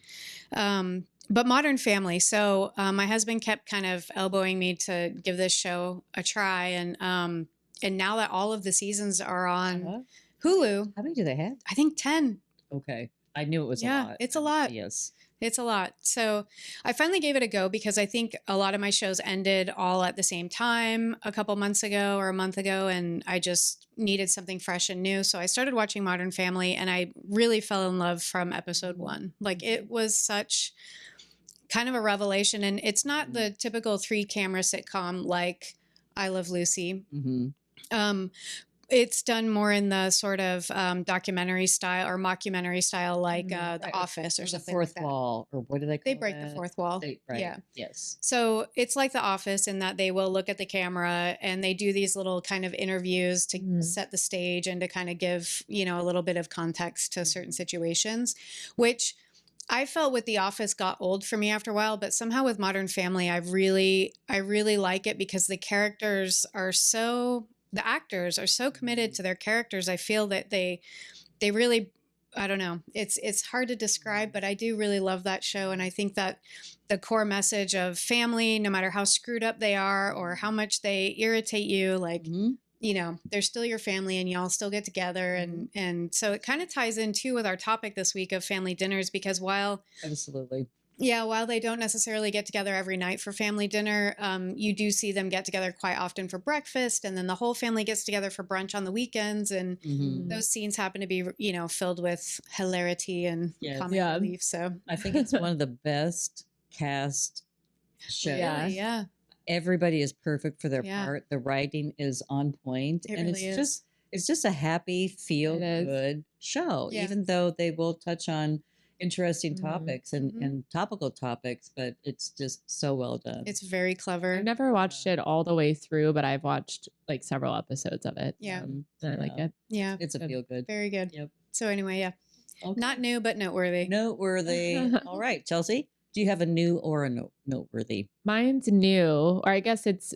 But Modern Family. So my husband kept kind of elbowing me to give this show a try, and now that all of the seasons are on Hulu, How many do they have? I think 10. Okay. I knew it was a Yeah, lot. it's a lot. Yes. It's a lot. So I finally gave it a go because I think a lot of my shows ended all at the same time a couple months ago or a month ago, and I just needed something fresh and new. So I started watching Modern Family, and I really fell in love from episode 1. Like, it was such kind of a revelation, and it's not the typical 3-camera sitcom like I Love Lucy. It's done more in the sort of documentary style or mockumentary style, like The Office or something like that. Fourth wall, or what do they call They break that? the fourth wall. Right. Yeah. Yes. So it's like The Office in that they will look at the camera and they do these little kind of interviews to set the stage and to kind of give, a little bit of context to certain situations, which I felt with The Office got old for me after a while, but somehow with Modern Family, I really like it because the actors are so committed to their characters. I feel that they really, I don't know, it's hard to describe, but I do really love that show. And I think that the core message of family, no matter how screwed up they are or how much they irritate you, like, they're still your family and y'all still get together. And so it kind of ties in too with our topic this week of family dinners, because while they don't necessarily get together every night for family dinner, you do see them get together quite often for breakfast, and then the whole family gets together for brunch on the weekends. And those scenes happen to be, filled with hilarity and comic relief. So I think it's one of the best cast shows. Yeah. Everybody is perfect for their part. The writing is on point, and really is. It's just a happy, feel good show. Yeah. Even though they will touch on interesting topics and topical topics, but it's just so well done. It's very clever. I've never watched it all the way through, but I've watched like several episodes of it. Yeah. And I like it. Yeah. It's a feel good. Very good. Yep. So anyway, Okay. not new, but noteworthy. Noteworthy. All right, Chelsea, do you have a new or a noteworthy? Mine's new, or I guess it's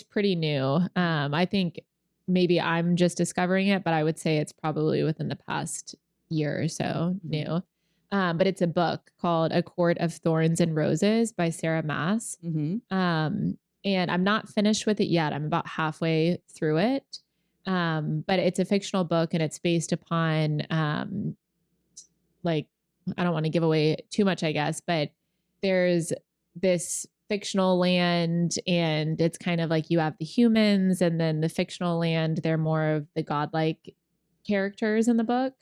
pretty new. I think maybe I'm just discovering it, but I would say it's probably within the past year or so new. But it's a book called A Court of Thorns and Roses by Sarah Maas. And I'm not finished with it yet. I'm about halfway through it. But it's a fictional book, and it's based upon, I don't want to give away too much, I guess, but there's this fictional land, and it's kind of like you have the humans, and then the fictional land, they're more of the godlike characters in the book.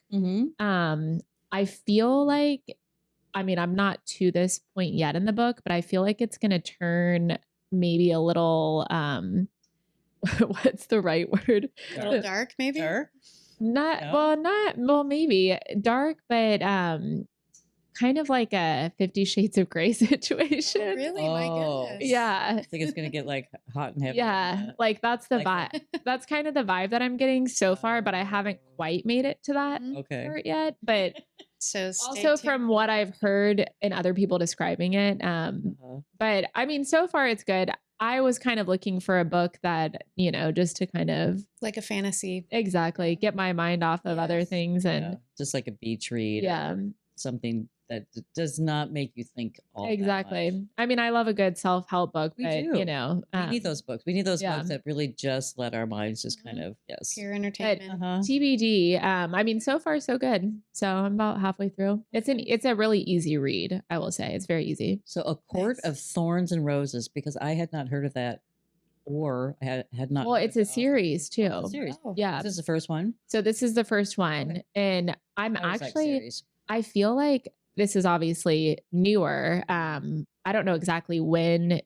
I feel like, I'm not to this point yet in the book, but I feel like it's going to turn maybe a little, what's the right word? A little dark, maybe? Dark? Maybe dark, but kind of like a 50 Shades of Grey situation. Oh, really? My goodness. Yeah. I think it's going to get like hot and heavy. Yeah. Like that's the vibe. That's kind of the vibe that I'm getting so far, but I haven't quite made it to that part yet. But so also from what I've heard and other people describing it. But so far it's good. I was kind of looking for a book that, just to kind of like a fantasy. Exactly. Get my mind off of other things and just like a beach read. Yeah. Something that does not make you think all Exactly. that much. I mean, I love a good self-help book, We but do. We need those books. We need those books that really just let our minds just kind of, pure entertainment. TBD. I mean, so far so good. So I'm about halfway through. It's a really easy read, I will say. It's very easy. So A Court of Thorns and Roses, because I had not heard of that, or had not. Well, it's a series too. It's a series. Yeah. This is the first one. So this is the first one, and I'm actually, I feel like this is obviously newer. I don't know exactly when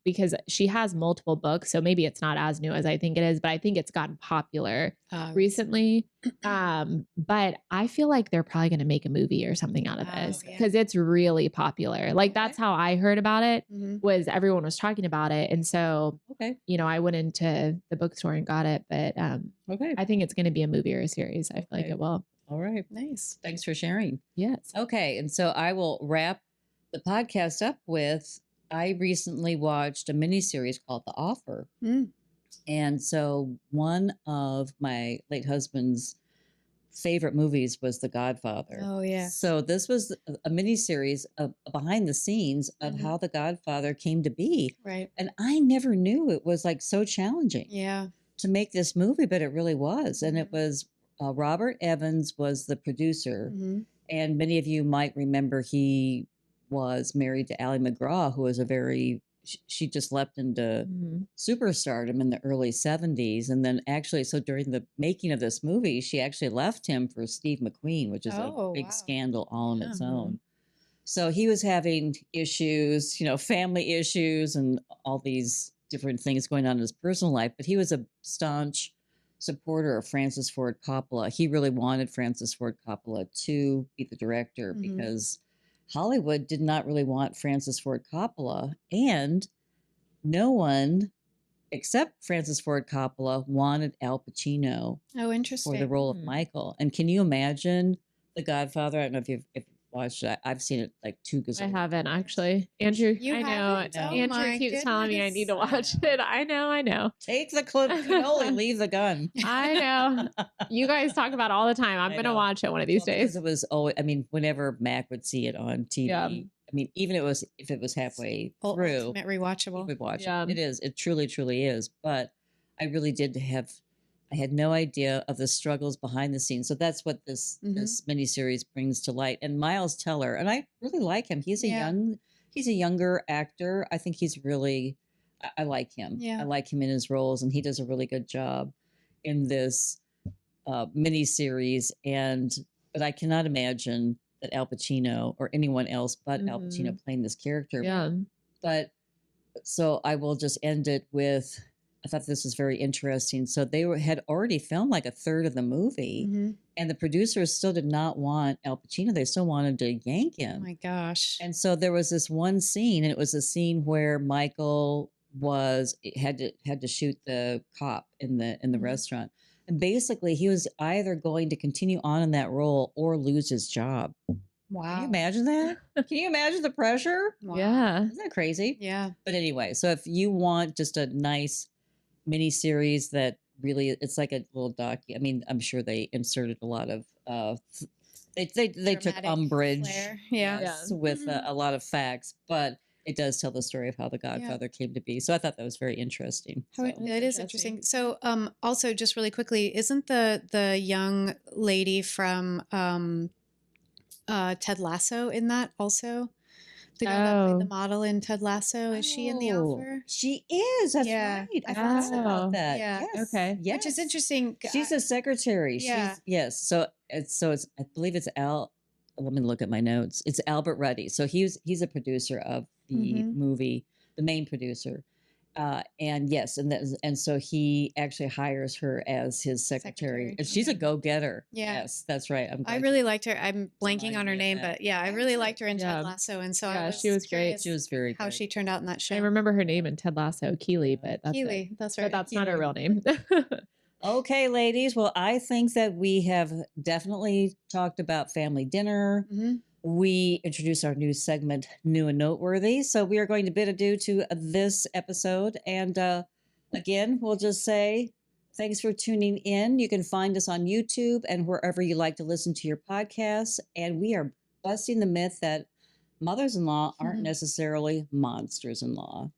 because she has multiple books, so maybe it's not as new as I think it is, but I think it's gotten popular recently. But I feel like they're probably going to make a movie or something out of this because it's really popular. Like that's how I heard about it, was everyone was talking about it. And so, I went into the bookstore and got it, but I think it's going to be a movie or a series. I feel like it will. All right. Nice. Thanks for sharing. Yes. Okay. And so I will wrap the podcast up with, I recently watched a miniseries called The Offer. And so one of my late husband's favorite movies was The Godfather. Oh, yeah. So this was a miniseries of behind the scenes of how The Godfather came to be. Right. And I never knew it was like so challenging to make this movie, but it really was. And it was Robert Evans was the producer. And many of you might remember he was married to Ally McGraw, who was she just leapt into superstardom in the early 70s. And then actually, so during the making of this movie, she actually left him for Steve McQueen, which is a big scandal all on its own. So he was having issues, family issues and all these different things going on in his personal life. But he was a staunch supporter of Francis Ford Coppola. He really wanted Francis Ford Coppola to be the director because Hollywood did not really want Francis Ford Coppola, and no one except Francis Ford Coppola wanted Al Pacino for the role of Michael. And can you imagine The Godfather? I don't know if you've watched it. I've seen it like 2 gazillion. I haven't actually. Andrew, I know. Oh, Andrew keeps telling me I need to watch it. I know. Take the cannoli, leave the gun. I know. You guys talk about it all the time. I'm going to watch it one of these days. It was always, whenever Mac would see it on TV, even if it was halfway through, ultimate rewatchable. We'd watch it. It is. It truly, truly is. But I really did I had no idea of the struggles behind the scenes. So that's what this miniseries brings to light. And Miles Teller, and I really like him. He's a younger actor. I think he's really, I like him. Yeah. I like him in his roles, and he does a really good job in this miniseries. But I cannot imagine that Al Pacino or anyone else but Al Pacino playing this character. Yeah. But so I will just end it with, I thought this was very interesting. So they had already filmed like a third of the movie, and the producers still did not want Al Pacino. They still wanted to yank him. Oh my gosh. And so there was this one scene, and it was a scene where Michael had to shoot the cop in the restaurant. And basically he was either going to continue on in that role or lose his job. Wow. Can you imagine that? Can you imagine the pressure? Wow. Yeah. Isn't that crazy? Yeah. But anyway, so if you want just a nice mini series that really, it's like a little docu. I'm sure they inserted a lot of they took umbrage with a lot of facts, but it does tell the story of how The Godfather came to be. So I thought that was very interesting. It is interesting. So also just really quickly, isn't the young lady from Ted Lasso in that also? The girl that played the model in Ted Lasso, is she in The Offer? She is. That's right. I forgot about that. Yeah. Yes. Okay. Yes. Which is interesting. She's a secretary. Yeah. Yes. So it's I believe it's Al. Let me look at my notes. It's Albert Ruddy. So he's a producer of the movie, the main producer. And yes, and so he actually hires her as his secretary. And she's a go-getter. Yeah. Yes, that's right. I really liked her. I'm blanking on her name, but I really liked her in Ted Lasso. And so she was great. She was very how good. she turned out in that show. I remember her name in Ted Lasso, Keely, but that's Keely. it. That's right. But that's not her real name. Okay, ladies. Well, I think that we have definitely talked about family dinner. we introduce our new segment, New and Noteworthy. So we are going to bid adieu to this episode. And again, we'll just say thanks for tuning in. You can find us on YouTube and wherever you like to listen to your podcasts. And we are busting the myth that mothers-in-law aren't necessarily monsters-in-law.